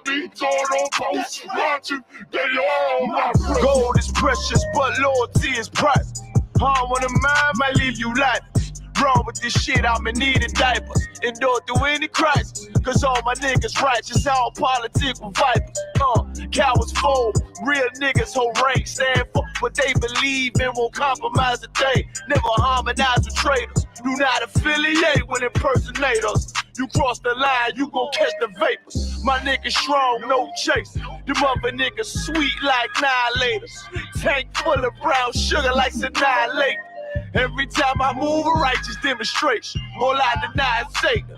Gold is precious, but loyalty is priceless. Harm on the mind might leave you lifeless. Wrong with this shit, I'm in need of diapers. Endure through any crisis, cause all my niggas righteous, all politics with vipers. Cowards fold, real niggas hold rank, stand for what they believe and won't compromise a thing. Never harmonize with traitors, do not affiliate with impersonators. You cross the line, you gon' catch the vapors. My niggas strong, no chase. Them other niggas sweet like annihilators. Tank full of brown sugar like annihilate. Every time I move, a righteous demonstration. All I deny is Satan.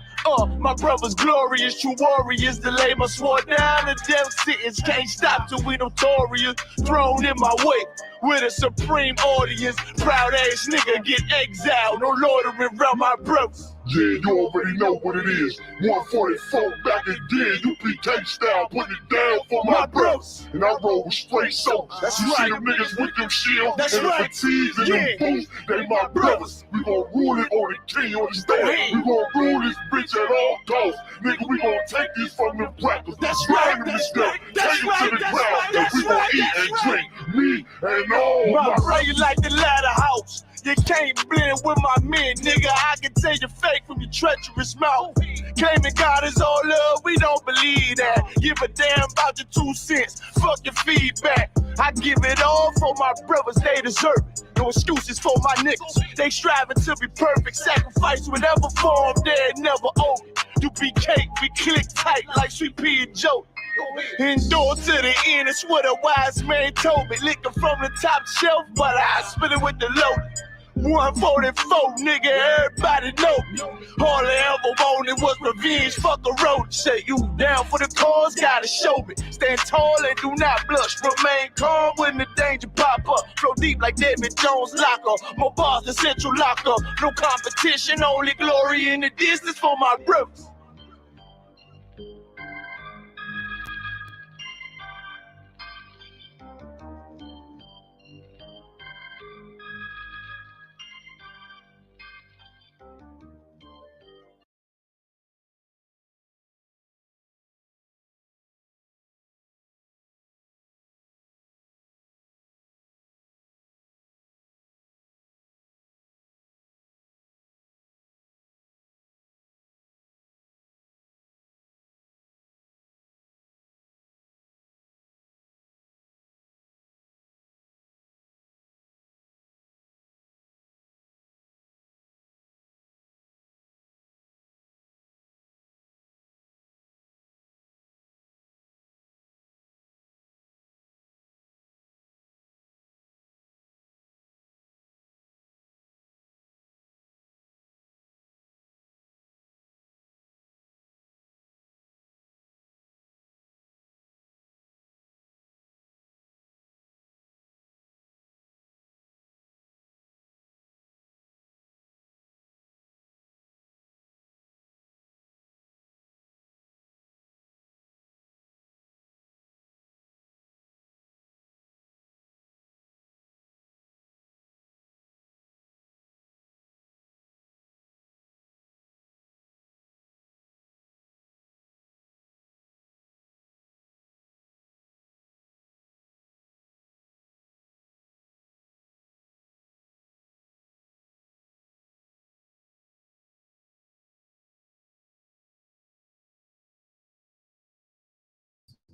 My brother's glorious, true warriors. The labor swore down the death sentence. Can't stop till we notorious. Thrown in my way with a supreme audience. Proud ass nigga get exiled. No loitering around my brothers. Yeah, you already know what it is. 144 back again, UPK style, put it down for my brothers. And I roll with straight soap. That's you right. See them niggas with them shields That's and right. the fatigues and them boots. They my brothers. We gon' rule it on the king on the stand. We gon' rule this bitch at all costs. Nigga, we gon' take this from them crackers. That's right. That's right. That's right. That's right. That's right. Eat and drink. Me and all my brother like the ladder house. You can't blend with my men, nigga. I can tell you fake from your treacherous mouth. Came and God is all love, we don't believe that. Give a damn about your 2 cents, fuck your feedback. I give it all for my brothers, they deserve it. No excuses for my niggas. They striving to be perfect, sacrifice whatever form they're never open. UPK, we click tight like Sweet Pea and Joe. Endure to the end, it's what a wise man told me. Licking from the top shelf, but I spit it with the low. 144, nigga, everybody know me. All I ever wanted was revenge, fuck a road. Say you down for the cause, gotta show me. Stand tall and do not blush. Remain calm when the danger pop up. Flow deep like David Jones locker. More bars than Central Locker. No competition, only glory in the distance for my brothers.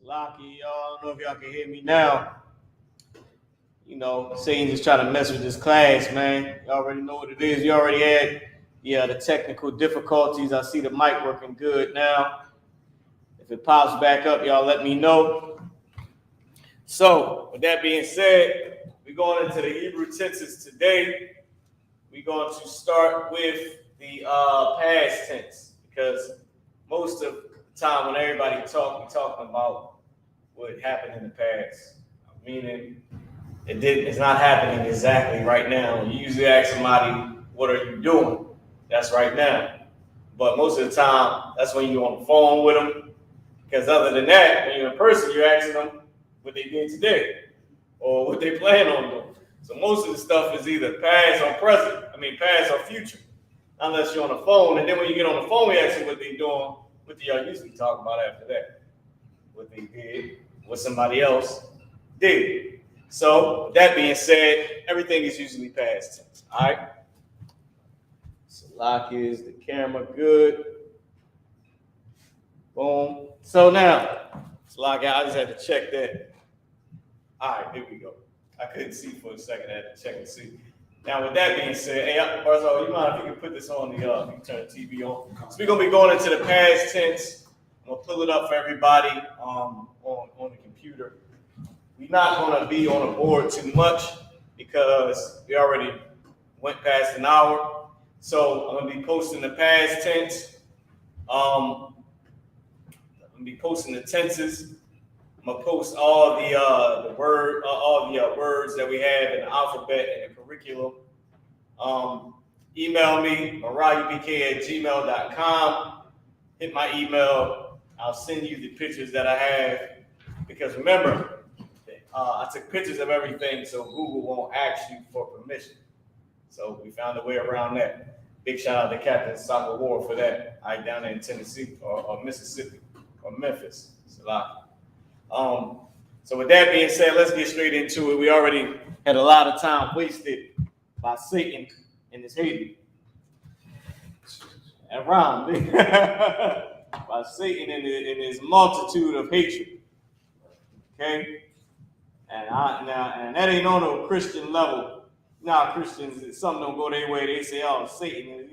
Locky, y'all. I don't know if y'all can hear me now. You know, Satan's just trying to mess with this class, man. You already know what it is. You already had, the technical difficulties. I see the mic working good now. If it pops back up, y'all let me know. So, with that being said, we're going into the Hebrew tenses today. We're going to start with the past tense because most of the time when everybody talks, we're talking about what happened in the past, meaning it's not happening exactly right now. You usually ask somebody, what are you doing? That's right now. But most of the time, that's when you're on the phone with them. Because other than that, when you're in person, you're asking them what they did today or what they plan on doing. So most of the stuff is either past or past or future, unless you're on the phone. And then when you get on the phone, we ask them what they're doing. What do y'all usually talk about after that? what they did, what somebody else did. So, with that being said, everything is usually past tense. All right. So, lock is the camera good. Boom. So now, it's lock out. I just had to check that. All right, here we go. I couldn't see for a second. I had to check and see. Now, with that being said, hey, Barzo, you mind if you can put this on the, you can turn the TV on? So we're going to be going into the past tense. I'm going to pull it up for everybody on the computer. We're not going to be on the board too much because we already went past an hour. So I'm going to be posting the past tense. I'm going to be posting the tenses. I'm gonna post all the words that we have in the alphabet and the curriculum. Email me, ISUPK@gmail.com. Hit my email. I'll send you the pictures that I have. Because remember, I took pictures of everything so Google won't ask you for permission. So we found a way around that. Big shout out to Captain Soccer War for that. Down there in Tennessee or Mississippi or Memphis. So with that being said, let's get straight into it. We already had a lot of time wasted by Satan and his hatred. And rhyme. By Satan and his multitude of hatred. Okay? And that ain't on a Christian level. Now Christians, some don't go their way, they say, oh, Satan is,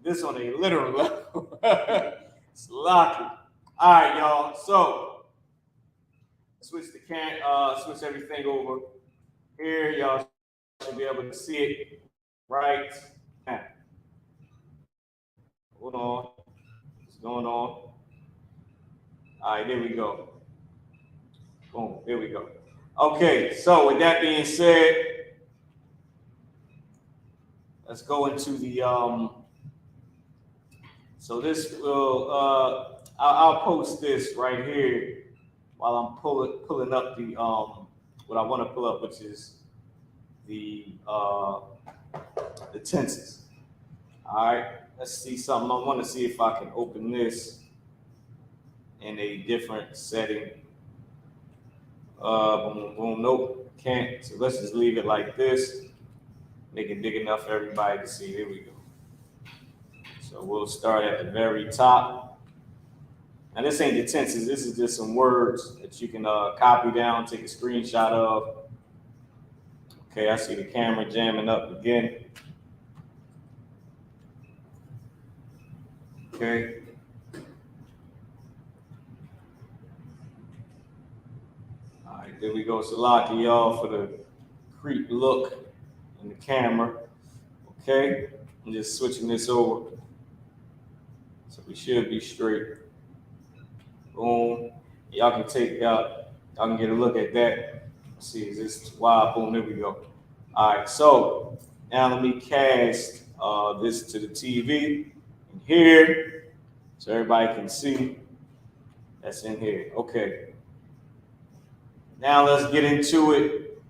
this on a literal level. It's lucky. All right, y'all. So switch everything over here. Y'all should be able to see it right now. Hold on. What's going on? All right, there we go. Boom. There we go. Okay. So with that being said, let's go into the So this will I'll post this right here while I'm pulling up the what I want to pull up, which is the tenses. All right, let's see something. I want to see if I can open this in a different setting. Boom, boom, nope, can't. So let's just leave it like this. Make it big enough for everybody to see. There we go. So we'll start at the very top. Now this ain't the tenses. This is just some words that you can copy down, take a screenshot of. Okay, I see the camera jamming up again. Okay. All right, there we go. Salaki, y'all, for the creep look in the camera. Okay, I'm just switching this over. So we should be straight. Boom. Y'all can get a look at that. Let's see, is this wild? Boom, there we go. All right, so now let me cast this to the TV in here so everybody can see. That's in here. Okay. Now let's get into it.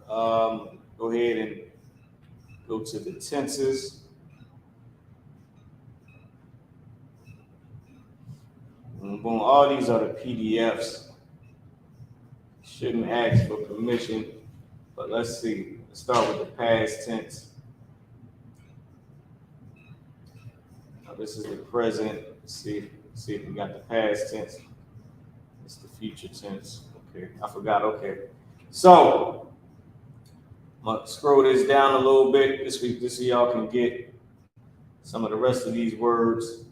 Go ahead and go to the tenses. Boom, all these are the PDFs. Shouldn't ask for permission, but let's see. Let's start with the past tense. Now this is the present. Let's see if we got the past tense. It's the future tense. Okay, I forgot. Okay, so I'm gonna scroll this down a little bit this week, just so y'all can get some of the rest of these words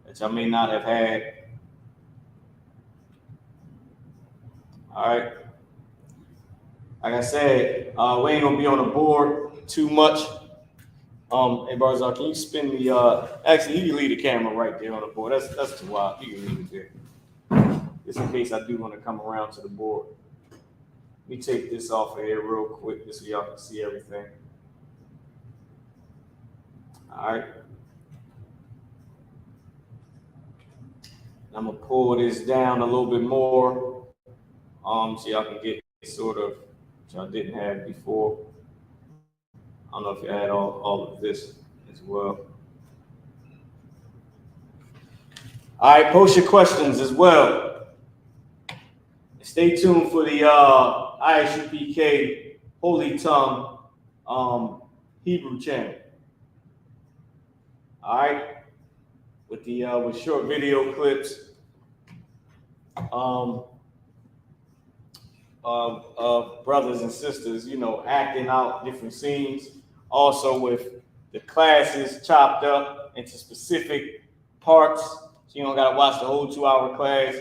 that y'all may not have had. All right. Like I said, we ain't gonna be on the board too much. Hey Barzal, can you spin the? Actually, you can leave the camera right there on the board. That's too wild. You can leave it there, just in case I do want to come around to the board. Let me take this off of here real quick, just so y'all can see everything. All right. I'm gonna pull this down a little bit more, so y'all can get sort of what y'all didn't have before. I don't know if you had all of this as well. All right, post your questions as well. Stay tuned for the I.S.U.P.K Holy Tongue Hebrew channel. All right, with the with short video clips of brothers and sisters, you know, acting out different scenes. Also with the classes chopped up into specific parts, so you don't gotta watch the whole 2-hour class.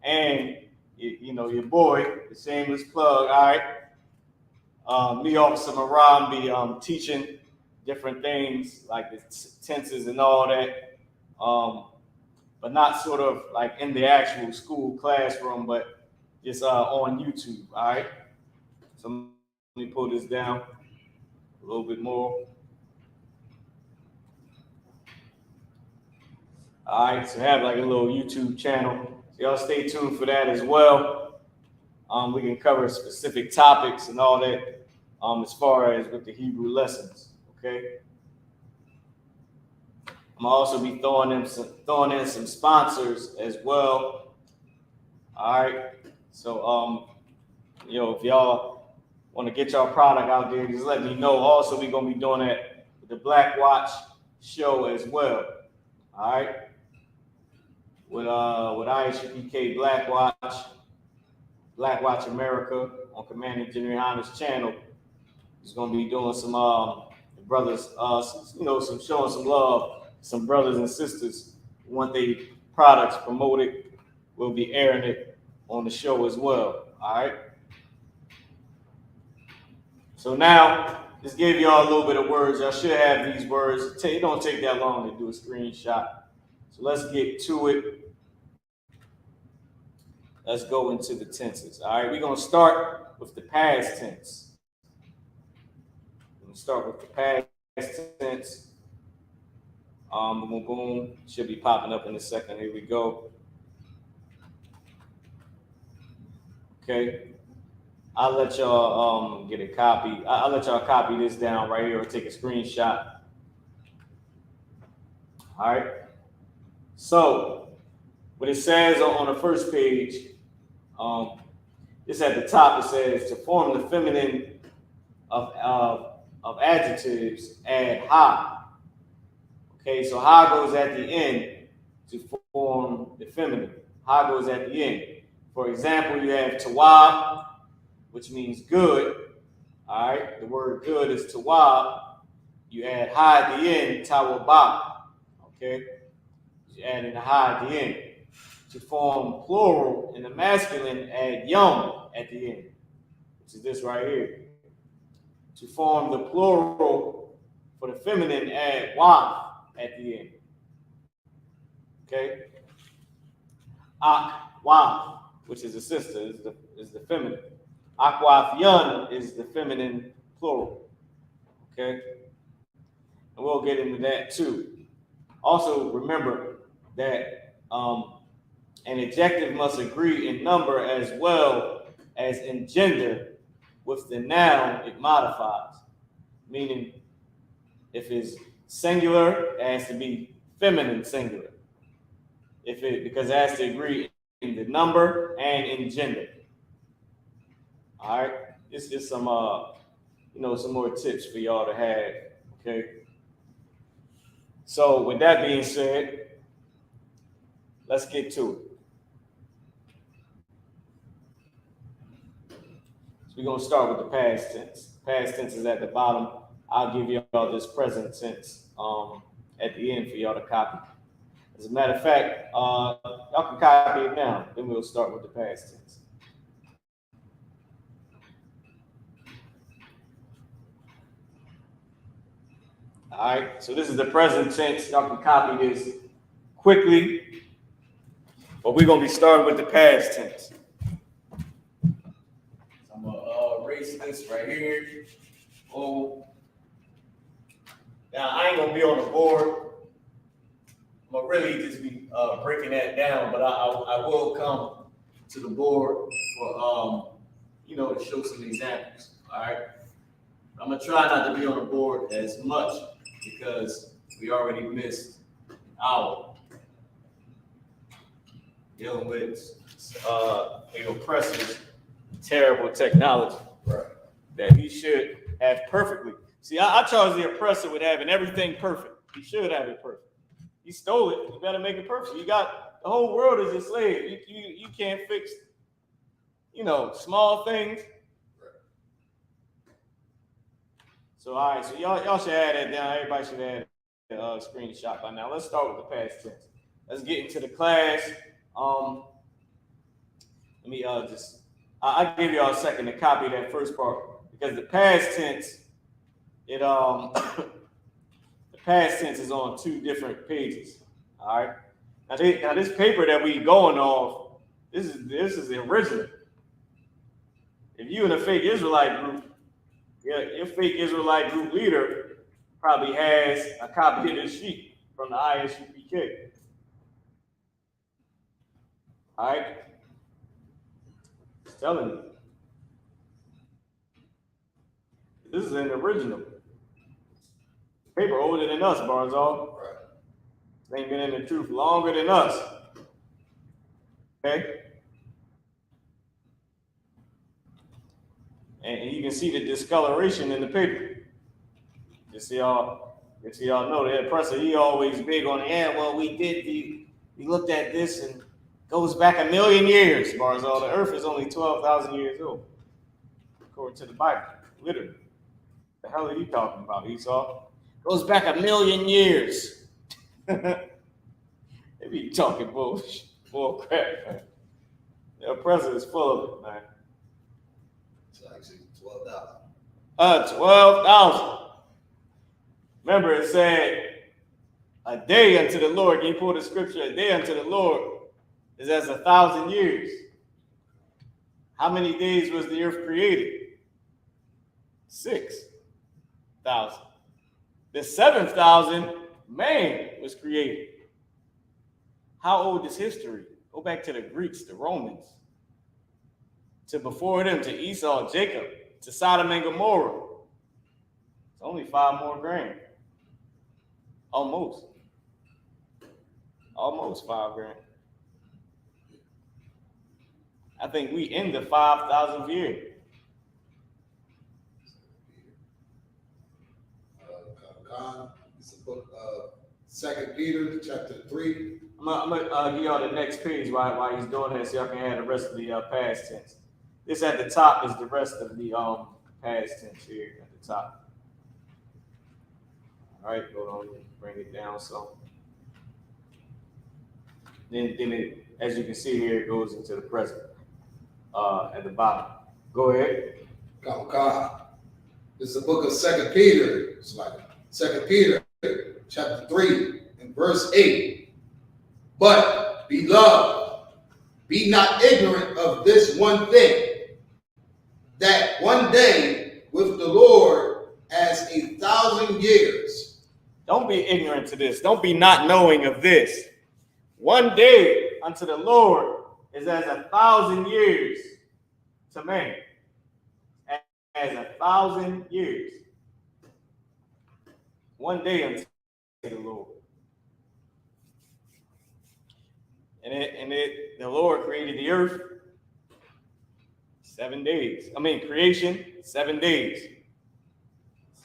And you know, your boy, the shameless plug, all right. Me, Officer Maram, be teaching different things like the tenses and all that, but not sort of like in the actual school classroom, but just on YouTube. All right. So let me pull this down a little bit more. All right, so have like a little YouTube channel. So y'all stay tuned for that as well. We can cover specific topics and all that as far as with the Hebrew lessons, okay? I'm gonna also be throwing in some sponsors as well. All right, so you know, if y'all want to get y'all product out there, just let me know. Also, we're gonna be doing that with the Black Watch show as well. All right, with I.S.U.P.K Black Watch America on Commander GEN.YAHANNA's channel. He's gonna be doing some brothers, you know, some showing some love, some brothers and sisters who want their products promoted. We'll be airing it on the show as well. All right. So now, just gave y'all a little bit of words. Y'all should have these words. It don't take that long to do a screenshot. So let's get to it. Let's go into the tenses. All right, we're gonna start with the past tense. We're gonna start with the past tense. Boom, boom, boom. Should be popping up in a second. Here we go. Okay. I'll let y'all get a copy. I'll let y'all copy this down right here or take a screenshot. All right. So what it says on the first page, it's at the top. It says to form the feminine of adjectives, add ha. Okay, so ha goes at the end to form the feminine. Ha goes at the end. For example, you have tawab, which means good. All right, the word good is tawab. You add ha at the end, tawabah. Okay, you add in the ha at the end. To form plural in the masculine, add yom at the end, which is this right here. To form the plural for the feminine, add waf at the end. Okay, ak waf, which is a sister, is the feminine. Akwaf yun is the feminine plural. Okay, and we'll get into that too. Also, remember that an adjective must agree in number as well as in gender. With the noun, it modifies. Meaning, if it's singular, it has to be feminine singular. Because it has to agree in the number and in gender. All right, it's just some you know, some more tips for y'all to have. Okay. So with that being said, let's get to it. So we're gonna start with the past tense. Past tense is at the bottom. I'll give y'all this present tense at the end for y'all to copy. As a matter of fact, y'all can copy it now. Then we'll start with the past tense. All right, so this is the present tense. Y'all can copy this quickly, but we're gonna be starting with the past tense. So I'm gonna erase this right here. Oh, now I ain't gonna be on the board. I'm gonna really just be breaking that down, but I will come to the board for you know, to show some examples. All right, I'm gonna try not to be on the board as much because we already missed an hour. dealing with the oppressor's terrible technology that he should have perfectly. See, I charge the oppressor with having everything perfect. He should have it perfect. He stole it. You better make it perfect. You got the whole world is a slave. You can't fix, small things. So all right, so y'all should add that down. Everybody should add a screenshot by now. Let's start with the past tense. Let's get into the class. Let me I'll give y'all a second to copy that first part because the past tense, the past tense is on 2 different pages. All right. Now this paper that we going off, this is the original. If you in a fake Israelite group, your fake Israelite group leader probably has a copy of this sheet from the I.S.U.P.K. All right. Just telling you. This is an original. Paper older than us, Barzal. Right. They ain't been in the truth longer than us. Okay? And you can see the discoloration in the paper. Just so y'all know the oppressor, he always big on the end. Well, we looked at this and goes back 1 million years, Barzal. The earth is only 12,000 years old, according to the Bible, literally. The hell are you talking about, Esau? Goes back 1 million years. They be talking bull crap, man. The oppressor is full of it, man. It's actually 12,000. 12,000. Remember, it said, a day unto the Lord. Can you pull the scripture? A day unto the Lord is as 1,000 years. How many days was the earth created? 6,000. The 7,000 man was created. How old is history? Go back to the Greeks, the Romans, to before them, to Esau, Jacob, to Sodom and Gomorrah. It's only 5 more grand. Almost 5 grand. I think we in the 5,000th year. It's a book of 2 Peter, chapter 3. I'm gonna give y'all the next page while he's doing this, so y'all can have the rest of the past tense. This at the top is the rest of the past tense here at the top. All right, hold on, bring it down some. Then it, as you can see here, it goes into the present at the bottom. Go ahead. This is the book of 2 Peter. It's like 2 Peter, chapter 3, and verse 8. But, beloved, be not ignorant of this one thing, that one day with the Lord as 1,000 years. Don't be ignorant to this. Don't be not knowing of this. One day unto the Lord is as 1,000 years to man. As 1,000 years. One day unto the Lord. And the Lord created the earth 7 days. Creation, 7 days.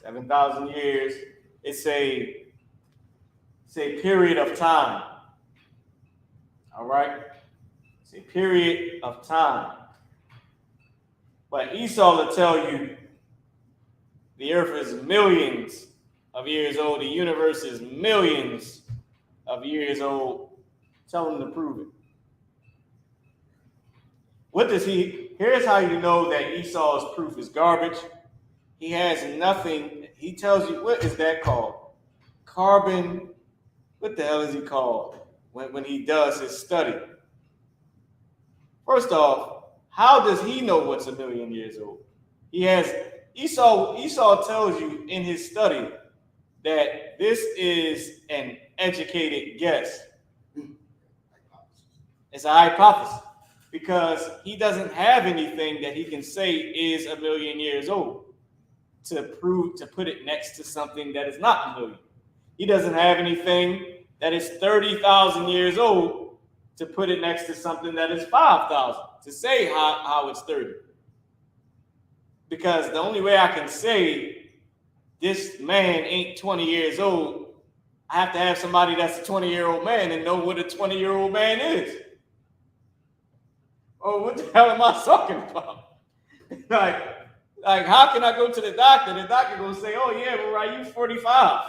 7,000 years. It's a period of time. All right? It's a period of time. But Esau will tell you the earth is millions of years old. The universe is millions of years old. Tell him to prove it. Here's how you know that Esau's proof is garbage. He has nothing. He tells you, what is that called? Carbon. What the hell is he called when he does his study? First off, how does he know what's 1 million years old? Esau tells you in his study that this is an educated guess. It's a hypothesis because he doesn't have anything that he can say is 1 million years old to put it next to something that is not 1 million. He doesn't have anything that is 30,000 years old to put it next to something that is 5,000 to say how it's 30. Because the only way I can say this man ain't 20 years old, I have to have somebody that's a 20-year-old man and know what a 20-year-old man is. Oh, what the hell am I talking about? like, how can I go to the doctor? The doctor gonna say, "Oh yeah, well, right, you 45."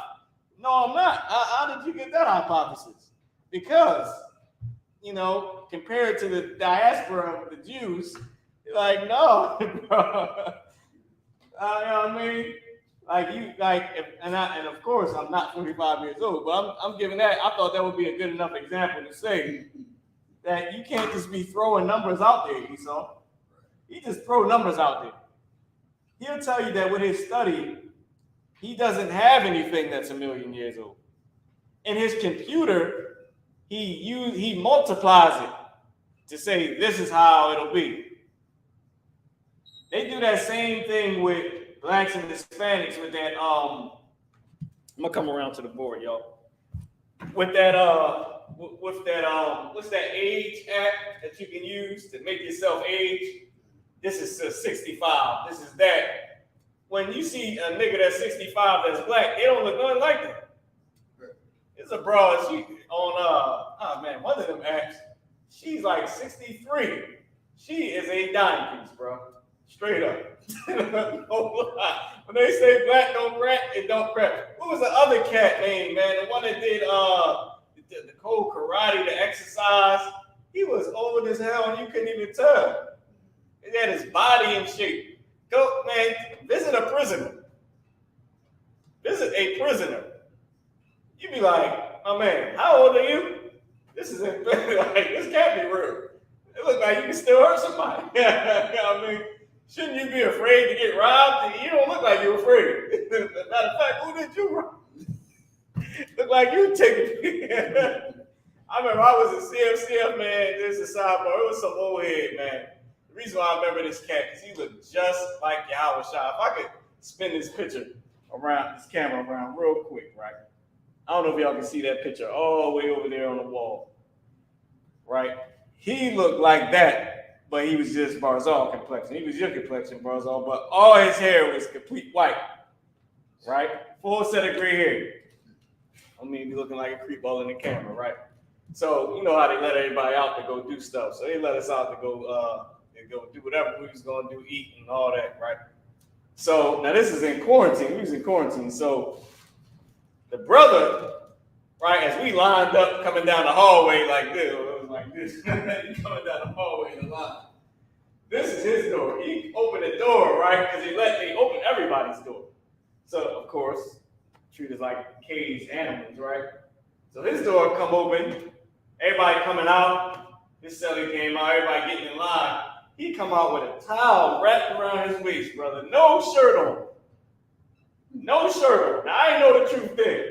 No, I'm not. How did you get that hypothesis? Because, you know, compared to the diaspora of the Jews, like, no, bro. You know what I mean? Like you, and of course I'm not 45 years old, but I'm giving that. I thought that would be a good enough example to say that you can't just be throwing numbers out there, Esau. He just throw numbers out there. He'll tell you that with his study, he doesn't have anything that's 1 million years old. In his computer, he multiplies it to say this is how it'll be. They do that same thing with blacks and Hispanics with that I'm gonna come around to the board, y'all. With that what's that age act that you can use to make yourself age? This is 65. This is that. When you see a nigga that's 65 that's black, they don't look nothing like that. It's a broad. She on one of them apps. She's like 63. She is a dime piece, bro. Straight up. No lie. When they say black don't crack, it don't crack. What was the other cat name, man? The one that did the cold karate, the exercise. He was old as hell and you couldn't even tell. He had his body in shape. Go, man, visit a prisoner. Visit a prisoner. You be like, oh man, how old are you? This is like, this can't be real. It looks like you can still hurt somebody. You know what I mean? Shouldn't you be afraid to get robbed? You don't look like you're afraid. Matter of fact, who did you rob? Look like you taking it. I remember I was a CFCF, man. This is a sidebar. It was some old head, man. The reason why I remember this cat is he looked just like Yahweh Shah. If I could spin this picture around, this camera around real quick, right? I don't know if y'all can see that picture all the way over there on the wall, right? He looked like that, but he was just Barzal complexion. He was your complexion, Barzal, but all his hair was complete white, right? Full set of gray hair. I mean, he looking like a creep ball in the camera, right? So you know how they let everybody out to go do stuff. So they let us out to go do whatever we was gonna do, eat and all that, right? So now this is in quarantine. We was in quarantine. So the brother, right, as we lined up coming down the hallway like this, it was like this, coming down the hallway in the line. This is his door. He opened the door, right, because they opened everybody's door. So of course, treat us like caged animals, right? So his door come open, everybody coming out. This celly came out, everybody getting in line. He come out with a towel wrapped around his waist, brother. No shirt on. No shirt on. Now, I ain't know the truth then.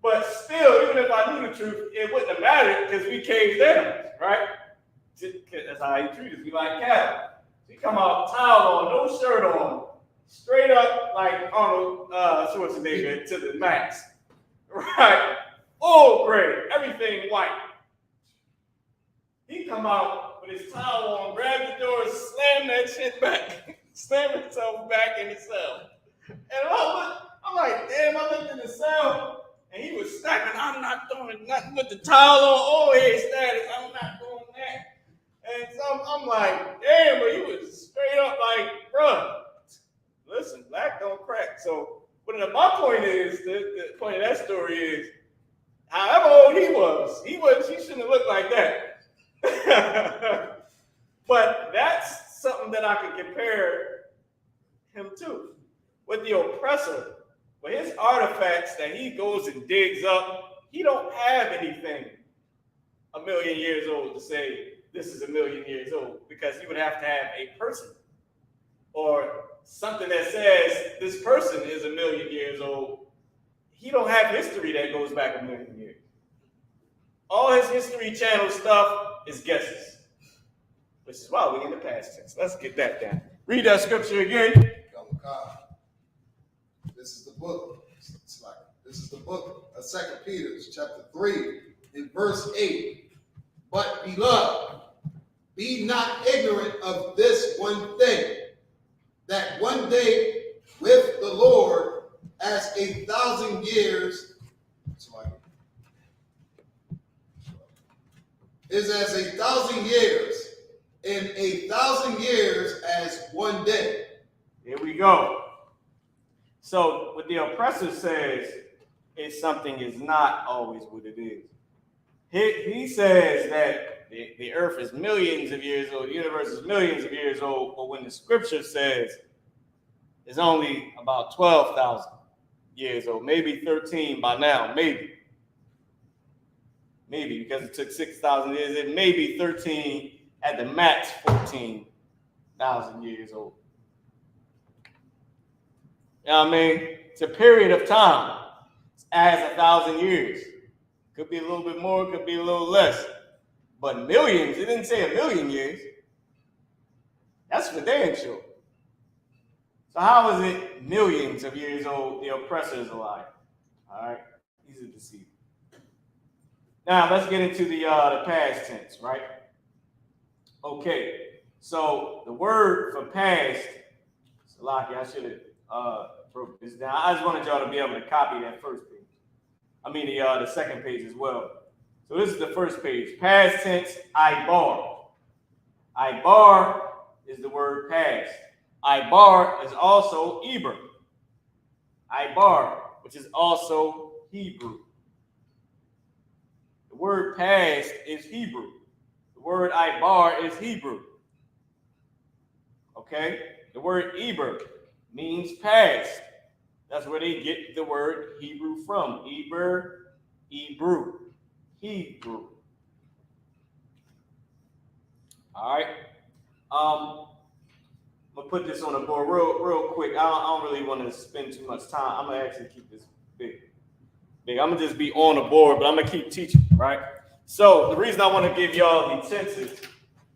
But still, even if I knew the truth, it wouldn't have mattered because we caged animals, right? That's how he treated us. We like cattle. So he come out, towel on, no shirt on, straight up like Arnold Schwarzenegger to the max. Right? All gray, everything white. He come out with his towel on, grab the door, slam that shit back, slam himself back in his cell. And I'm like, damn, I looked in the cell, and he was stacking. I'm not doing nothing with the towel on, all head status. I'm not doing that. And so I'm like, damn, but he was straight up like, bruh, listen, black don't crack. So, but my point is, the point of that story is, however old he shouldn't have looked like that. But that's something that I can compare him to. With the oppressor, with his artifacts that he goes and digs up, he don't have anything 1 million years old to say this is 1 million years old, because he would have to have a person or something that says this person is 1 million years old. He don't have history that goes back 1 million years. All his History Channel stuff is guesses, which is why we're in the past tense. Let's get that down. Read that scripture again. This is the book. This is the book of 2 Peter, chapter 3, in verse 8. But beloved, be not ignorant of this one thing, that one day with the Lord as 1,000 years is as 1,000 years, and 1,000 years as one day. Here we go. So what the oppressor says is something is not always what it is. He says that the earth is millions of years old, the universe is millions of years old, but when the scripture says it's only about 12,000 years old, maybe 13 by now, maybe because it took 6,000 years, it may be 13 at the max, 14,000 years old. You know what I mean? It's a period of time. It's as 1,000 years. Could be a little bit more, could be a little less. But millions, it didn't say 1,000,000 years. That's for damn sure. So how is it millions of years old? The oppressor is alive. All right? He's a deceiver. Now, let's get into the past tense, right? Okay. So the word for past, Salaki, I should have broke this down. I just wanted y'all to be able to copy that first page. I mean the second page as well. So this is the first page. Past tense, I-bar. I-bar is the word past. I-bar is also Eber. I-bar, which is also Hebrew. The word past is Hebrew. The word I-bar is Hebrew. Okay? The word Eber means past. That's where they get the word Hebrew from. Eber, Hebrew. Hebrew. All right. I'm gonna put this on the board real quick. I don't really want to spend too much time. I'm gonna actually keep this big. I'm gonna just be on the board, but I'm gonna keep teaching, right? So the reason I want to give y'all the tenses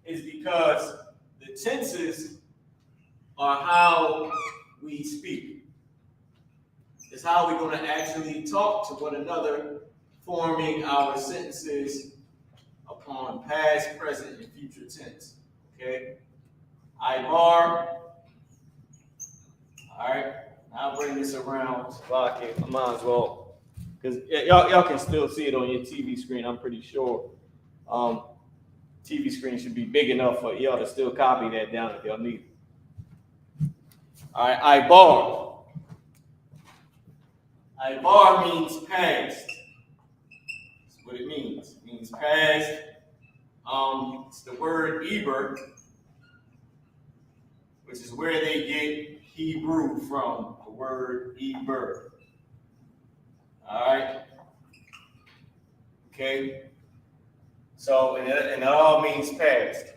is because the tenses are how we speak. It's how we're going to actually talk to one another, forming our sentences upon past, present, and future tense. Okay? I-bar. All right. I'll bring this around. Well, I might as well, because y'all can still see it on your TV screen. I'm pretty sure. TV screen should be big enough for y'all to still copy that down if y'all need it. All right. I-bar. I-bar means past. That's what it means. It means past. It's the word Eber, which is where they get Hebrew from. The word Eber. All right. Okay. So, and it all means past.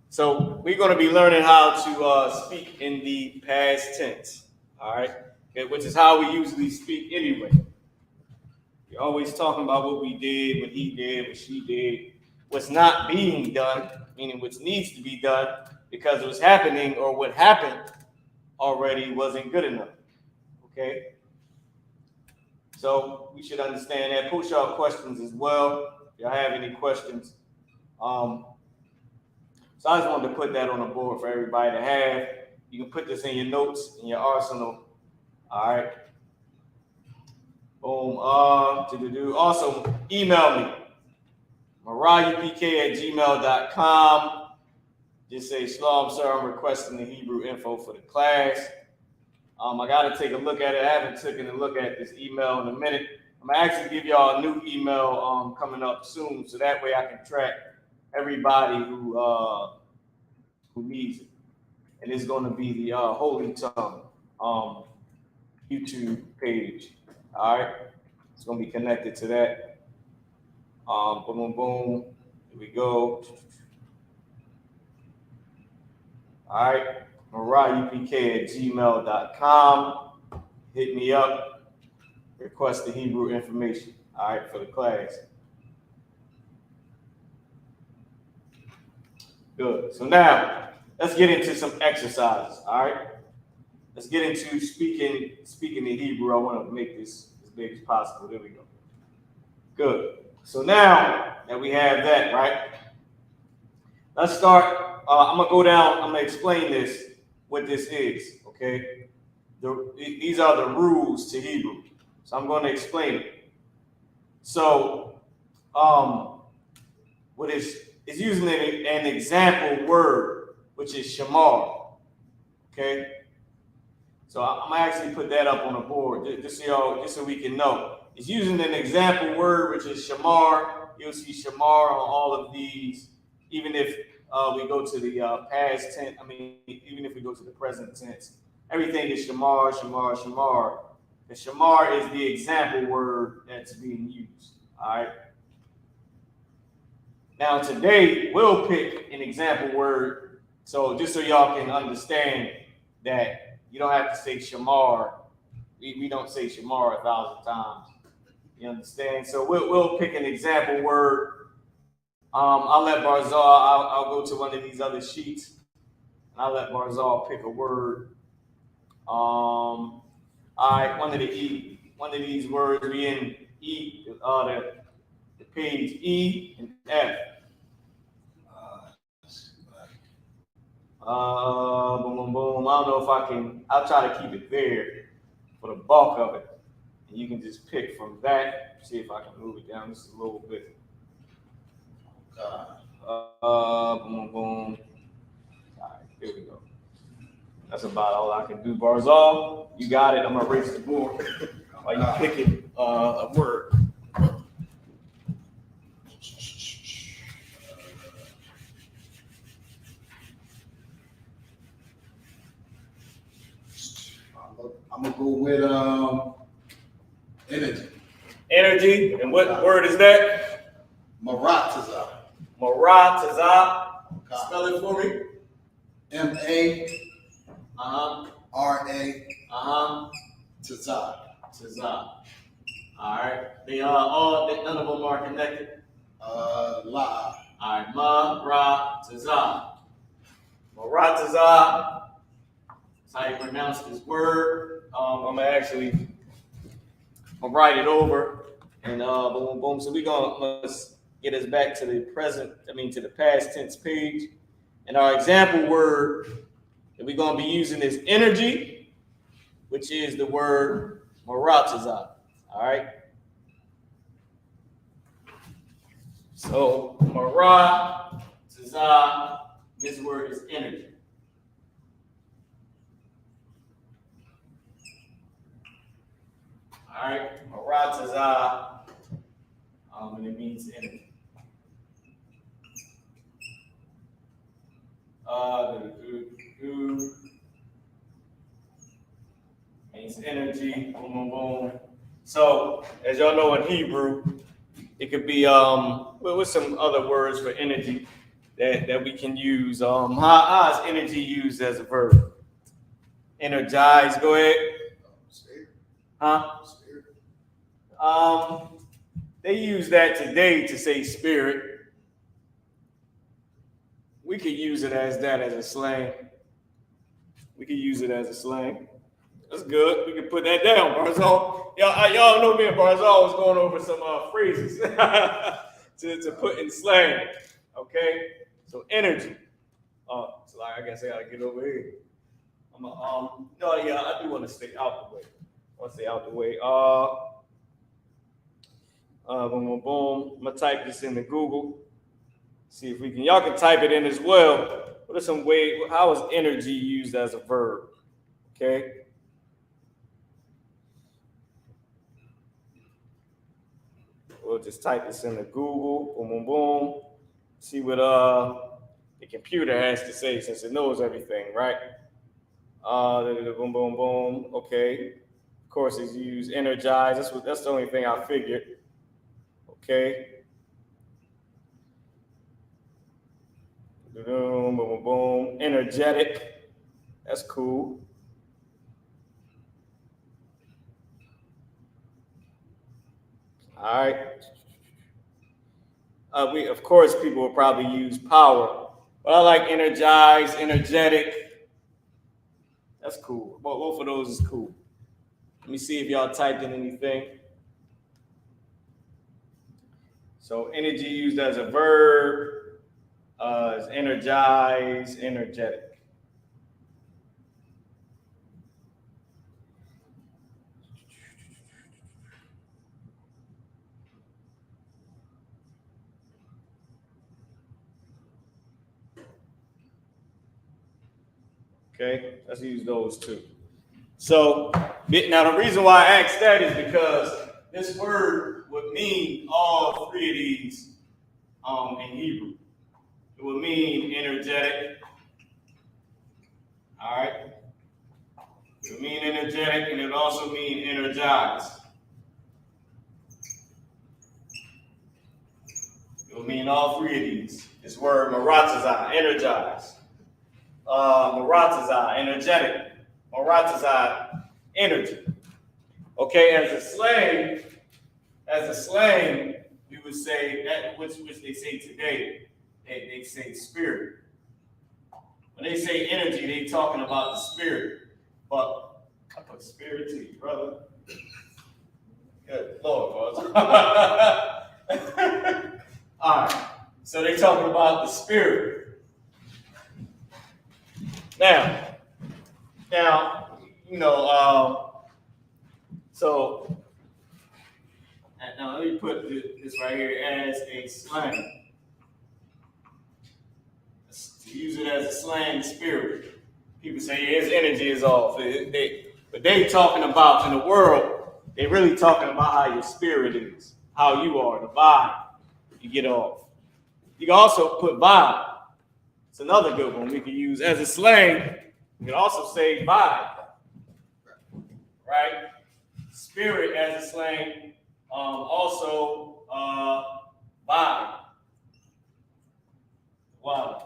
So we're going to be learning how to speak in the past tense. All right. Okay, which is how we usually speak anyway. We're always talking about what we did, what he did, what she did, what's not being done, meaning what needs to be done because what's happening or what happened already wasn't good enough. Okay? So we should understand that. Post y'all questions as well. If y'all have any questions. So I just wanted to put that on the board for everybody to have. You can put this in your notes, in your arsenal. All right. Boom. Also, email me. ISUPK@gmail.com. Just say, Shalom, sir, I'm requesting the Hebrew info for the class. I got to take a look at it. I haven't taken a look at this email in a minute. I'm going to actually give y'all a new email coming up soon, so that way I can track everybody who needs it. And it's going to be the Holy Tongue YouTube page. All right. It's going to be connected to that. Boom, boom, boom. Here we go. All right. ISUPK@gmail.com. Hit me up. Request the Hebrew information. All right, for the class. Good. So now let's get into some exercises. All right. Let's get into speaking the Hebrew. I want to make this as big as possible. There we go. Good. So now that we have that, right? Let's start. I'm gonna go down. I'm gonna explain this, what this is. Okay. These are the rules to Hebrew. So I'm going to explain it. So, what is using an example word, which is shamar. Okay. So I'm gonna actually put that up on the board, just so we can know. It's using an example word, which is shamar. You'll see shamar on all of these, even if we go to the past tense. I mean, even if we go to the present tense, everything is shamar, shamar, shamar. The shamar is the example word that's being used. All right. Now today we'll pick an example word, so just so y'all can understand that you don't have to say shamar. We don't say shamar 1,000 times. You understand? So we'll pick an example word. I'll let Barzal. I'll go to one of these other sheets, and I'll let Barzal pick a word. All right, one of these words. We in E, the page E and F. Boom, boom, boom. I don't know if I can. I'll try to keep it there for the bulk of it, and you can just pick from that. See if I can move it down just a little bit. Boom, boom. All right, here we go. That's about all I can do. Barzal, you got it. I'm gonna erase the board while you picking a word. I'm gonna go with energy. Energy, and what word is that? Marataza. Marataza. Spell it for me. M-A-R-A. Taza. Taza. All right. They are all. None of them are connected. La. All right. Marataza. Marataza. That's how you pronounce this word. I'm gonna actually. I'll write it over, and boom, boom. So let's get us back to the present. To the past tense page, and our example word that we're gonna be using is energy, which is the word marataza. All right. So marataza. This word is energy. All right, marataza, and it means energy. Means energy. Boom, boom, boom. So, as y'all know in Hebrew, it could be with some other words for energy that we can use. How is energy used as a verb? Energize. Go ahead. Huh? They use that today to say spirit. We could use it as that as a slang. We could use it as a slang. That's good. We can put that down, Barzal. Y'all know me and Barzal was going over some phrases to put in slang. Okay? So energy. So I guess I gotta get over here. I do want to stay out the way. I want to stay out the way. Boom, boom, boom. I'm gonna type this into Google. See if we can. Y'all can type it in as well. What are some ways? How is energy used as a verb? Okay. We'll just type this into Google. Boom, boom, boom. See what the computer has to say since it knows everything, right? Boom, boom, boom. Okay. Of course, it's used energize. That's the only thing I figured. Okay. Boom, boom, boom. Energetic. That's cool. All right. Of course, people will probably use power, but I like energize, energetic. That's cool. Both of those is cool. Let me see if y'all typed in anything. So energy used as a verb is energize, energetic. Okay, let's use those two. So now the reason why I asked that is because this word would mean all three of these in Hebrew. It would mean energetic. All right. It would mean energetic, and it would also mean energized. It would mean all three of these. This word maratazah, energized. Maratazah, energetic. Maratazah, energy. Okay, as a slang, we would say that which they say today. They say spirit. When they say energy, they talking about the spirit. But I put spirit to you, brother. Good Lord, boys. All right. So they talking about the spirit. Now, you know, so now let me put this right here as a slang. To use it as a slang spirit. People say, yeah, his energy is off. But they talking about, in the world, they really talking about how your spirit is, how you are, the vibe you get off. You can also put vibe. It's another good one we can use as a slang. You can also say vibe, right? Spirit as a slang, also vibe. Wow.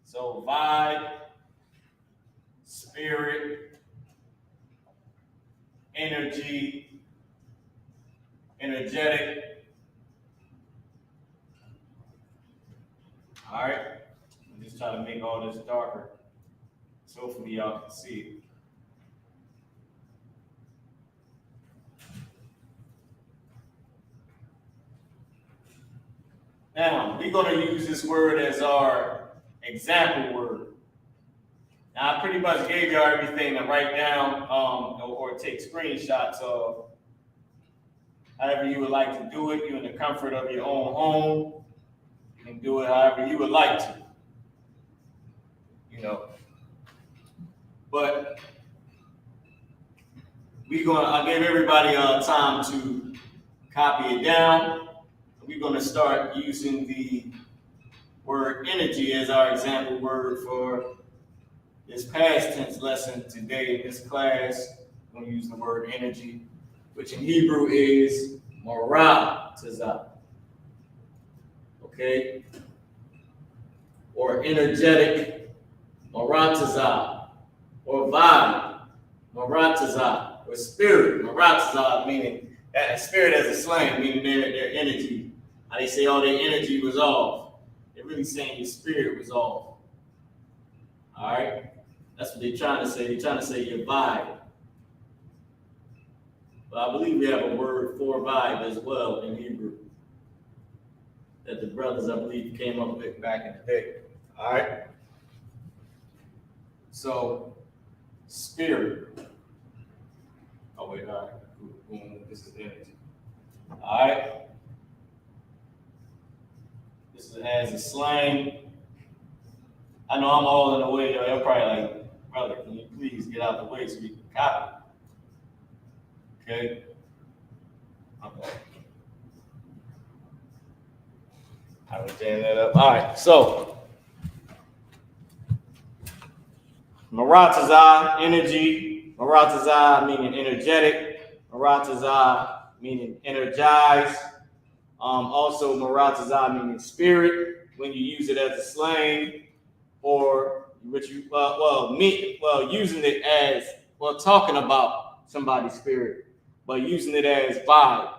So vibe, spirit, energy, energetic. All right. I'm just trying to make all this darker, so hopefully y'all can see it. Now, we're going to use this word as our example word. Now, I pretty much gave y'all everything to write down or take screenshots of. However you would like to do it, you're in the comfort of your own home. You can do it however you would like to. You know. But I gave everybody time to copy it down. We're going to start using the word energy as our example word for this past tense lesson today in this class. We're going to use the word energy, which in Hebrew is maratazah. Okay? Or energetic, maratazah. Or vibe, maratazah. Or spirit, maratazah, meaning that spirit as a slang, meaning their energy. How they say all their energy was off. They're really saying your spirit was off. All right? That's what they're trying to say. They're trying to say your vibe. But I believe we have a word for vibe as well in Hebrew that the brothers, I believe, came up with back in the day. All right? So, spirit. Oh, wait, all right. Boom, this is energy. All right? This is as a slang. I know I'm all in the way. Y'all probably like, brother, can you please get out the way so we can copy? Okay? Okay. I will jam that up. All right, so maratazah, energy. Maratazah meaning energetic. Maratazah meaning energized. Also, maratazah meaning spirit when you use it as a slang, or which you using it as talking about somebody's spirit, but using it as vibe.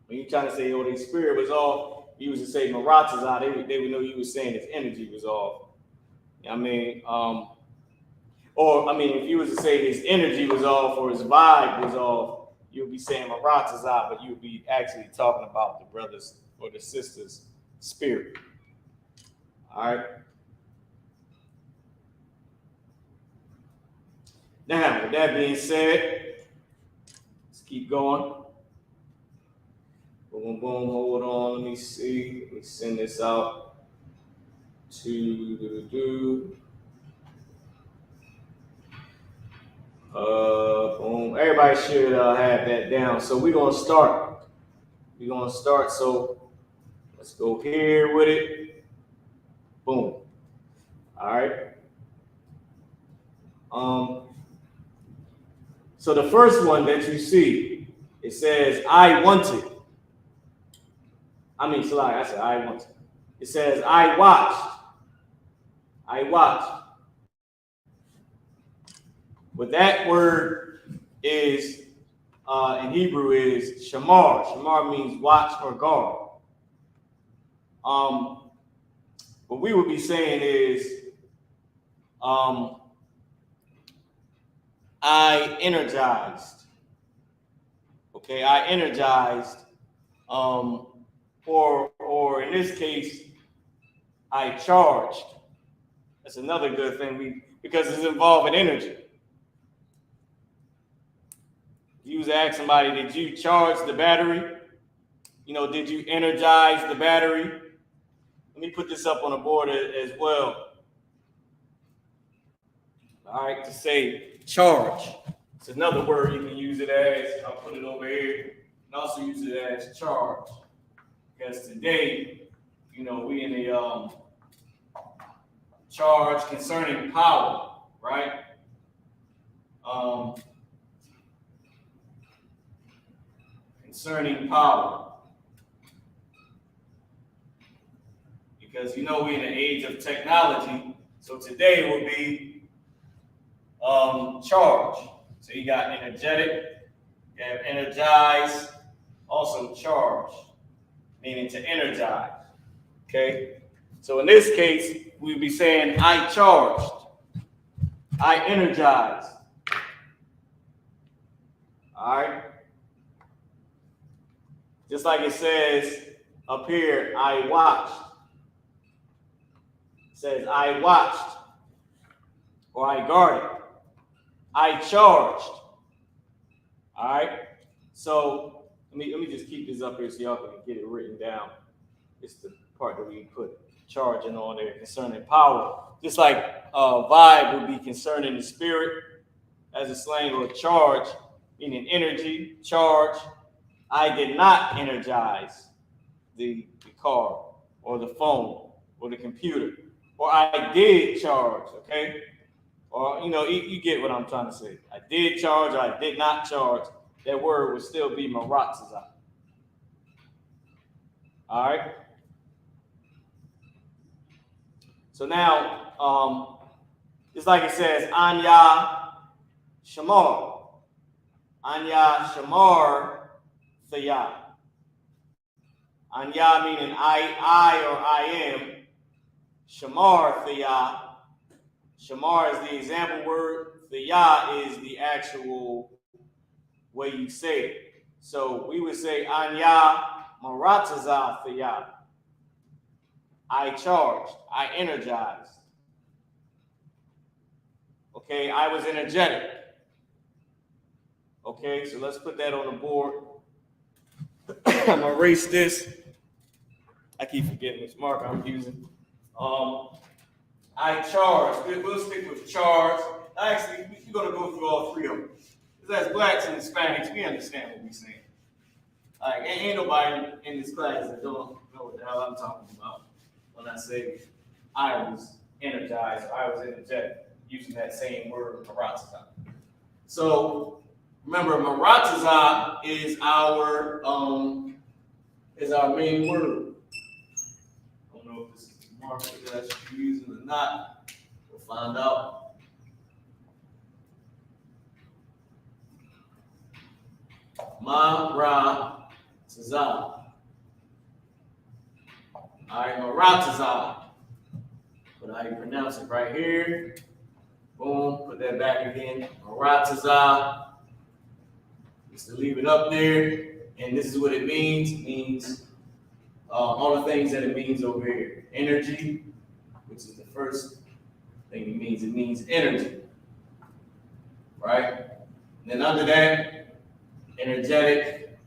When you're trying to say, their spirit was off, you was to say maratazah, they would know you was saying his energy was off. I mean, if you was to say his energy was off or his vibe was off, you'll be saying Maratazah, but you'll be actually talking about the brothers or the sisters' spirit. All right. Now, with that being said, let's keep going. Boom, boom, hold on. Let me see. Let me send this out to boom. Everybody should have that down. So we're gonna start. So let's go here with it. Boom. All right. So the first one that you see, it says, I wanted. I said I wanted. It says, I watched. I watched. What that word is in Hebrew is shamar. Shamar means watch or guard. What we would be saying is, I energized. Okay, I energized. Or in this case, I charged. That's another good thing because it's involving energy. You was ask somebody, did you charge the battery? Did you energize the battery? Let me put this up on the board as well. All right, to say charge. It's another word you can use it as. I'll put it over here. You can also use it as charge. Because today, we in the charge concerning power, right? Concerning power. Because we're in the age of technology. So today will be charge. So you got energetic, you have energize, also charge, meaning to energize. Okay? So in this case, we'd be saying I charged, I energized. All right? Just like it says up here, I watched. It says I watched, or I guarded. I charged. All right. So let me just keep this up here so y'all can get it written down. It's the part that we put charging on there concerning power. Just like vibe would be concerning the spirit as a slang, or charge meaning energy, charge. I did not energize the car or the phone or the computer, or I did charge. Okay. Or, you get what I'm trying to say. I did charge, or I did not charge. That word would still be Maratazah. All right? So now, it's like it says, Anya Shamar. Anya Shamar Thayah. Anya meaning I or I am. Shamar Thayah. Shamar is the example word. Thayah is the actual way you say it. So we would say Anya Maratazah Thayah. I charged. I energized. Okay, I was energetic. Okay, so let's put that on the board. I'm gonna erase this. I keep forgetting which marker I'm using. I charge. We'll stick with charge. Actually, we're going to go through all three of them. Because as blacks and Hispanics, we understand what we're saying. Like, ain't nobody in this class that don't know what the hell I'm talking about when I say I was energized, or I was energetic, using that same word, Maratazah. So remember, Maratazah is our main word. I don't know if this is the marker that I should be using or not. We'll find out. Maratazah. All right, Maratazah. But how you pronounce it right here. Boom, put that back again. Maratazah Just to leave it up there, and this is what it means. It means all the things that it means over here. Energy, which is the first thing it means. It means energy, right? And then under that, energetic,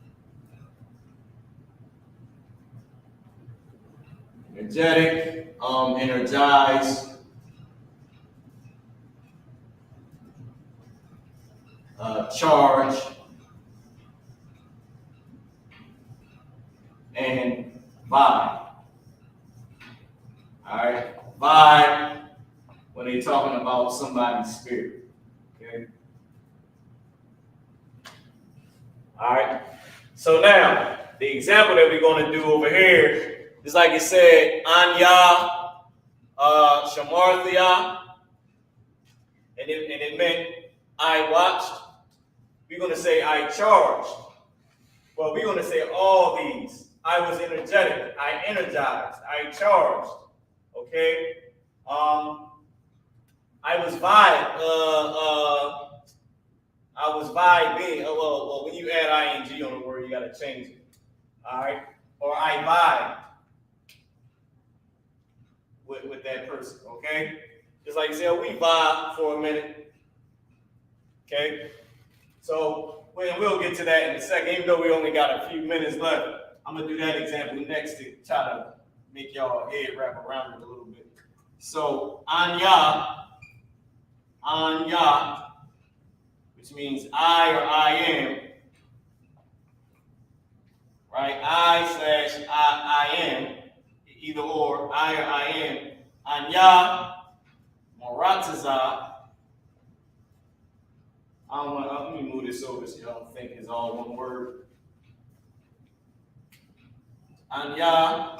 energize, charge, and vibe. All right, vibe when they're talking about somebody's spirit. Okay. All right. So now the example that we're going to do over here is like it said, Anya, Shamarthia, and it meant I watched. We're going to say I charged. Well, we're going to say all these. I was energetic. I energized. I charged. Okay. I was vibing. Well, when you add ing on the word, you got to change it. All right. Or I vibe with that person. Okay. Just like you said, we vibe for a minute. Okay. So we'll get to that in a second. Even though we only got a few minutes left, I'm gonna do that example next to try to make y'all head wrap around it a little bit. So Anya, which means I or I am, right? I am, either or, I or I am. Anya, Morataza. Let me move this over so y'all don't think it's all one word. Anya.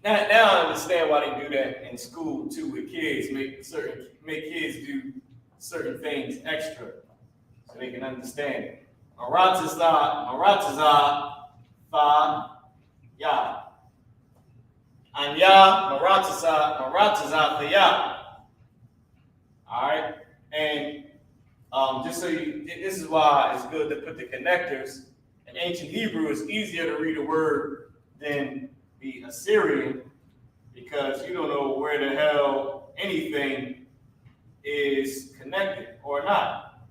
Now I understand why they do that in school too with kids. Make kids do certain things extra so they can understand it. Marataza, fa, ya. Anya, marataza, fa, ya. All right, and just so this is why it's good to put the connectors. In ancient Hebrew, it's easier to read a word than the Assyrian because you don't know where the hell anything is connected or not.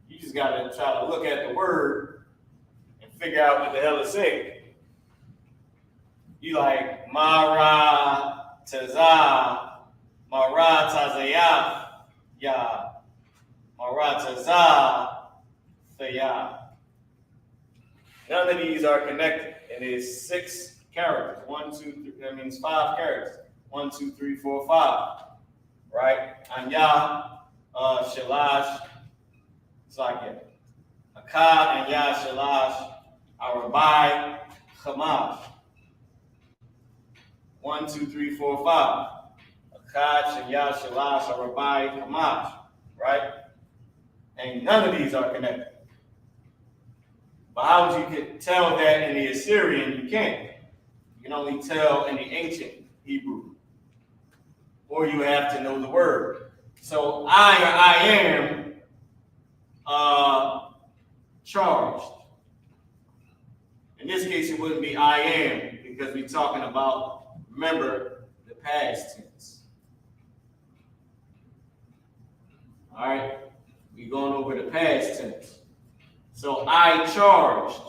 You just got to try to look at the word and figure out what the hell it's saying. You like Mara Taza, Mara Tazayaf, Ya. Marataza, Thaya. None of these are connected. It is 6 characters. 1, 2, 3. That means 5 characters. 1, 2, 3, 4, 5. Right? Anya, Shalash, Sakya. Akkad, Anya, Shalash, Arabai, Chamash. 1, 2, 3, 4, 5. Akkad, Shanya, Shalash, Arabai, Chamash. Right? And none of these are connected. But how would you tell that in the Assyrian? You can't. You can only tell in the ancient Hebrew. Or you have to know the word. So I or I am charged. In this case, it wouldn't be I am because we're talking about, remember, the past tense. All right? We're going over the past tense. So I charged.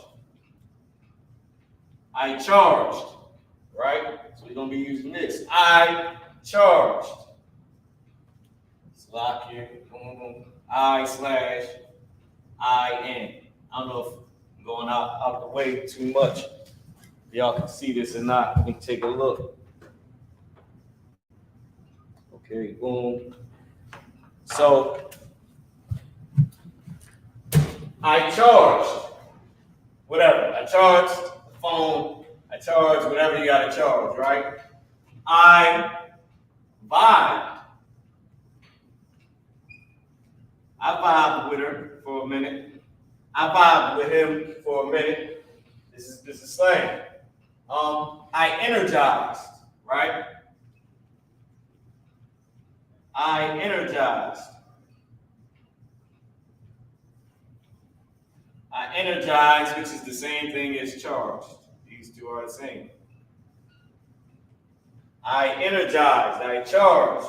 Right? So we're going to be using this. I charged. Lock here. Boom, boom. I/I N. I don't know if I'm going out the way too much. Y'all can see this or not. Let me take a look. Okay, boom. So I charged whatever. I charged the phone. I charged whatever you got to charge, right? I vibed. I vibed with her for a minute. I vibed with him for a minute. This is slang. I energized, right? I energized. I energize, which is the same thing as charged. These two are the same. I energized, I charged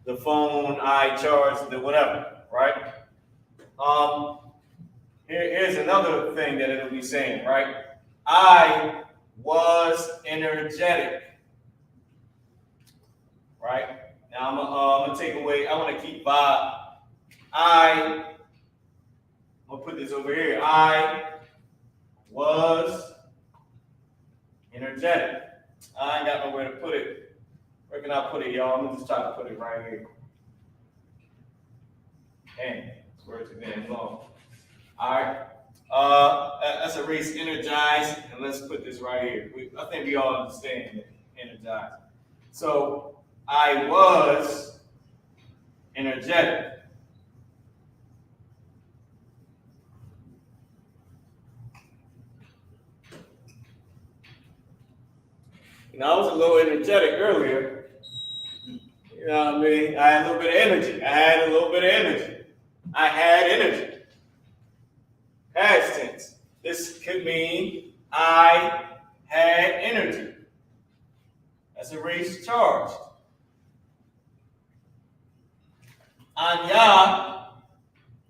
the phone, I charged the whatever, right? Here's another thing that it'll be saying, right? I was energetic, right? Now I'm gonna take away, I want to keep vibe. I'm gonna put this over here. I was energetic. I ain't got nowhere to put it. Where can I put it, y'all? I'm gonna just try to put it right here. Damn, this word's damn long. All right. Let's erase energize, and let's put this right here. I think we all understand energize. So I was energetic. You know, I was a little energetic earlier. You know what I mean? I had a little bit of energy. I had energy. Past tense. This could mean I had energy. That's erase charged. Anya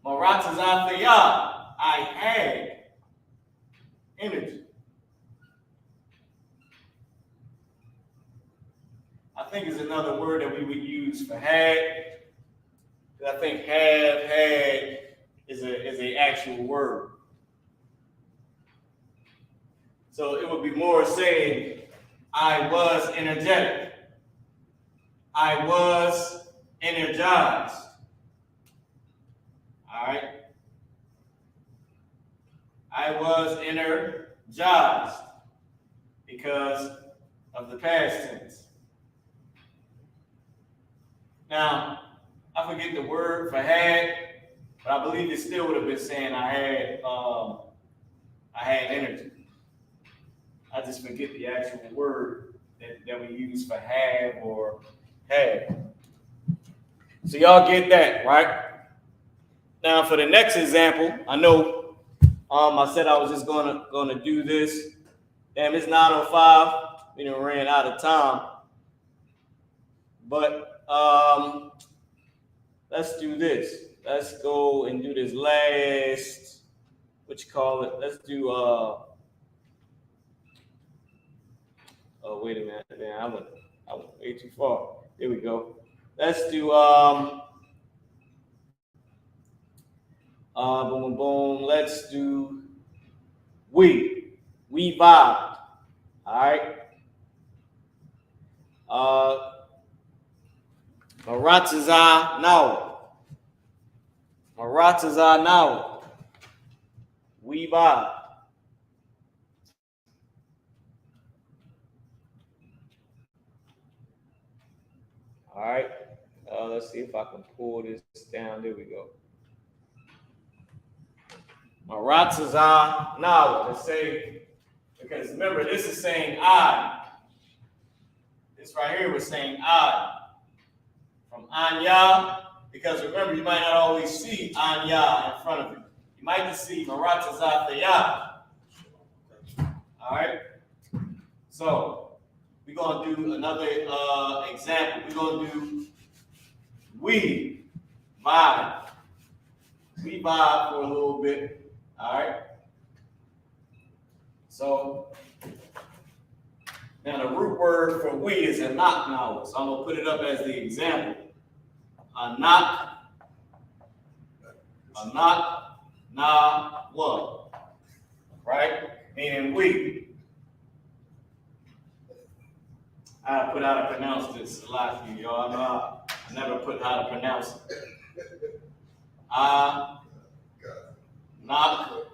Maratazataya. I had energy. I think is another word that we would use for had. I think have, had is a actual word. So it would be more saying, I was energetic. I was energized. All right. I was energized because of the past tense. Now, I forget the word for had, but I believe it still would have been saying I had energy. I just forget the actual word that we use for have or had. So y'all get that, right? Now for the next example, I know I said I was just gonna do this. Damn, it's 9:05. We done ran out of time. But let's do this. Let's go and do this last, what you call it? Let's do oh, wait a minute, man. I went way too far. Here we go. Let's do boom, boom, boom. Let's do we vibed. All right. Marataza now. We vibe. All right. Let's see if I can pull this down. There we go. Marataza now. Let's say, because remember, this is saying I. This right here was saying I. From Anya, because remember, you might not always see Anya in front of you. You might just see Maratazataya. All right? So, we're going to do another example. We're going to do we vibe. We vibe for a little bit. All right? So, now the root word for we is a knock now. So I'm going to put it up as the example. A knock, na, what? Right? Meaning we. I put how to pronounce this a lot for you, y'all. I never put how to pronounce it. Knock,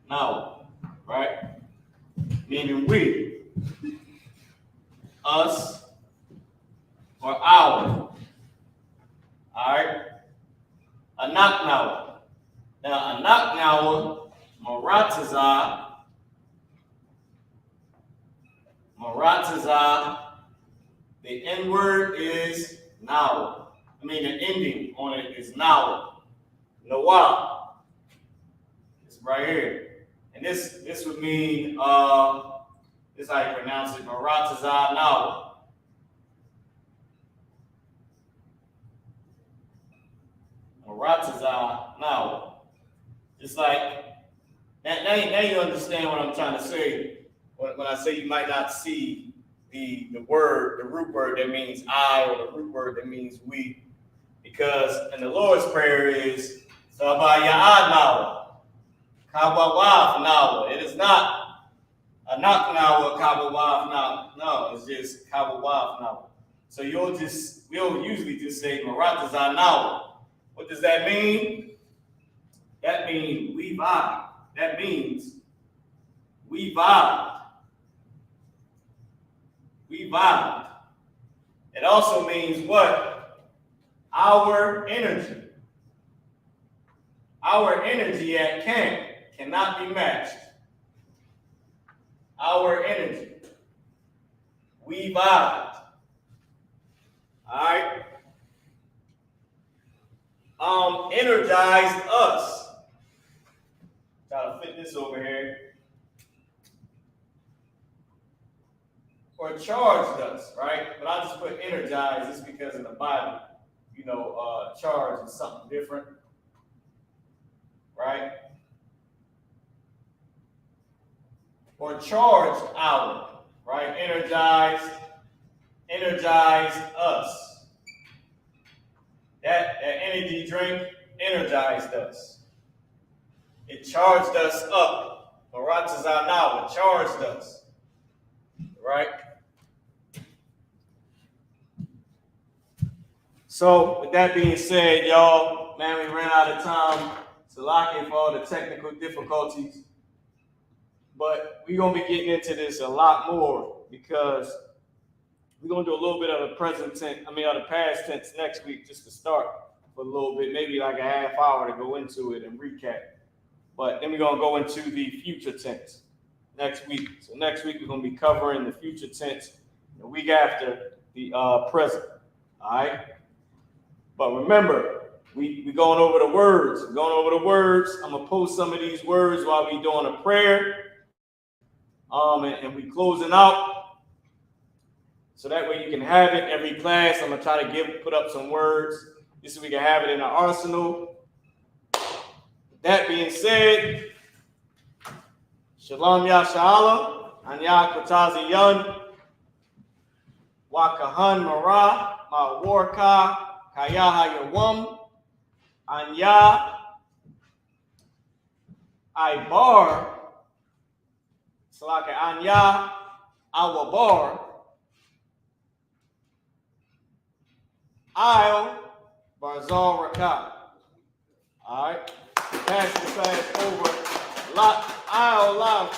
now. Right? Meaning we. Us, or our. All right? A knock now. Now, a knock now, Marataza, the N word is now. I mean, the ending on it is now. Nawab. right here. And this would mean, this is how you pronounce it, Maratazah Nawa. Maratazah Nawa. Just like, now you understand what I'm trying to say. When I say you might not see the root word that means I, or the root word that means we. Because in the Lord's Prayer is Sabaya'ad Nawa, Kabawaf Nawa. It is not a knock Nawa, Kabawaf Nawa. No, it's just Kabawaf Nawa. So we'll usually just say Maratazah Nawa. What does that mean? That means we vibe. That means we vibe. We vibe. It also means what? Our energy. Our energy at camp cannot be matched. Our energy. We vibed. All right. Energized us. Try to fit this over here. Or charged us, right? But I just put energized just because in the Bible, charged is something different, right? Or charged hour, right? Energized us. That energy drink energized us. It charged us up. Maratazah Nawa charged us, right? So, with that being said, y'all, man, we ran out of time. Salaki for all the technical difficulties. But we're going to be getting into this a lot more because we're going to do a little bit of the past tense next week just to start for a little bit, maybe like a half hour to go into it and recap. But then we're going to go into the future tense next week. So next week we're going to be covering the future tense the week after the present. All right? But remember, we going over the words. We're going over the words. I'm going to post some of these words while we doing a prayer. And we closing out. So that way you can have it every class. I'm going to try to put up some words just so we can have it in our arsenal. With that being said, Shalom Yasha'Allah, Anya Kwatazi Yun, Wakahan Mara, Mawarka, Kayaha Yawam, Anya, Ibar, Salaka Anya, Awabar, I'll Barzal Rakat. All right, pass the class over. I'll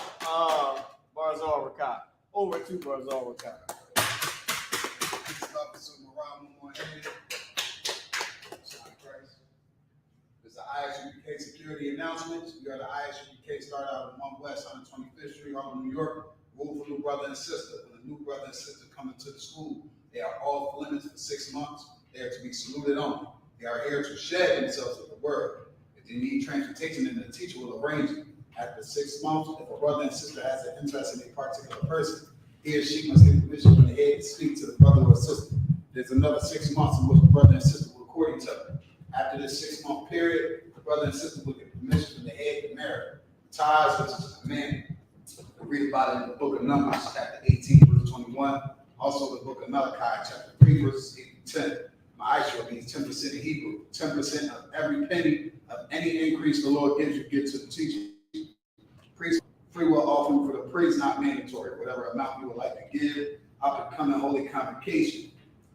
Barzal Rakat. Over to Barzal Rakat. There's the I.S.U.P.K security announcements. We are the I.S.U.P.K start out on 1 West 125th Street, Harlem, New York. Rule for new brother and sister. When a new brother and sister come into the school, they are off limits for 6 months. They are to be saluted on. They are here to share themselves with the word. If they need transportation, then the teacher will arrange it. After 6 months, if a brother and sister has an interest in a particular person, he or she must get permission from the head to speak to the brother or sister. There's another 6 months in which the brother and sister will court each other. After this 6 month period, the brother and sister will get permission from the head to marry. Tithes, which is a commandment. We read about it in the book of Numbers, chapter 18, verse 21. Also the book of Malachi, chapter 3, verses 8 to 10. Ma'asher means 10% in Hebrew. 10% of every penny of any increase the Lord gives you, give to the teacher. Free will offering for the priest, not mandatory. Whatever amount you would like to give, upcoming holy convocation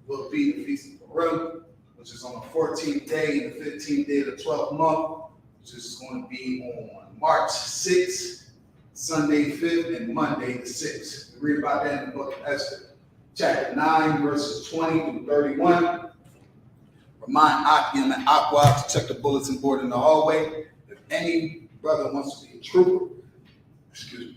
will be the Feast of Purim, which is on the 14th day and the 15th day of the 12th month, which is going to be on March 6th, Sunday 5th, and Monday the 6th. We read about that in the book of Esther, chapter 9, verses 20 through 31. Remind Akim and Aqua to check the bulletin board in the hallway. If any brother wants to be a trooper,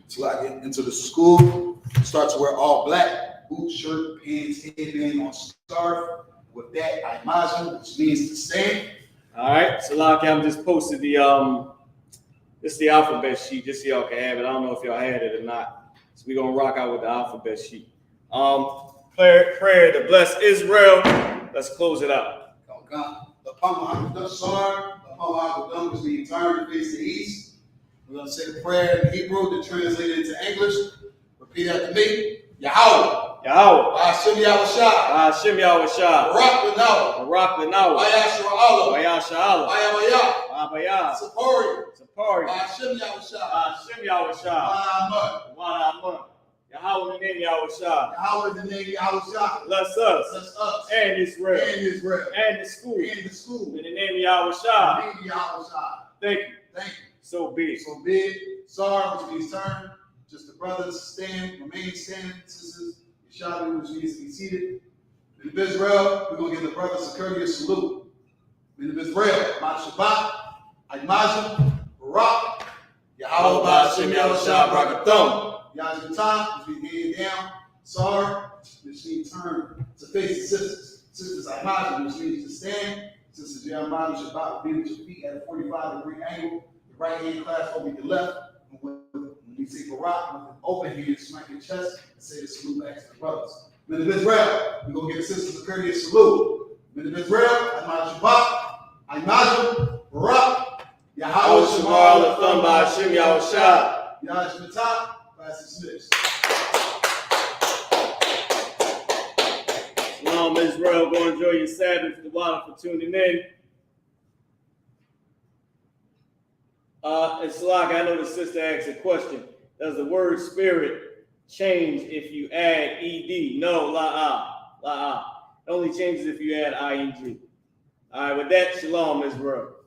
till I get into the school, start to wear all black, boots, shirt, pants, headband on scarf. With that, I imagine, which means to stand. All right, so Salaki, I'm just posted the This is the alphabet sheet, just so y'all can have it. I don't know if y'all had it or not. So we're going to rock out with the alphabet sheet. Prayer to bless Israel. Let's close it out. Upon which we turn to face the east. We're going to say the prayer in Hebrew to translate it into English. Repeat after me. Yahweh. Yahweh. I.S.U.P.K. Yahweh. I.S.U.P.K. Yahweh. Barak Lanawa. I.S.U.P.K. Ayashra Abaya. Sapori. Sapori. I.S.U.P.K. Yahweh. Yahweh in the name Yahweh. Bless us. And Israel. And the school. In the name of Yahweh. Thank you. So be it. Sorry, which means turn. Just the brothers remain standing. Sisters, Yeshua, which means be seated. In the Israel, we're going to give the brothers a courteous salute. In the Israel, Shabbat, Imajim, Barak, Yahweh, Ba'ashem Yahushua Barakathum. Yahweh, which means hand down. Sorry, which means turn to face the sisters. Sisters, Imajim, which means to stand. Sisters, Jeremiah, Shabbat, be with your feet at a 45-degree angle. The right hand clasp over your left. When we say Barak, with an open hand, smack your chest and say the salute back to the brothers. Men of Israel, we're going to give the sisters a courteous salute. Men of Israel, Shabbat, Imajim, Barak, Yahweh Shamar Latham Ba'ashem Yahushua. Yahweh class dismissed. Shalom, Israel. Go enjoy your Sabbath. The water for tuning in. And Salak, I know the sister asked a question. Does the word spirit change if you add ed? No, la. It only changes if you add ing. All right, with that, shalom, Israel.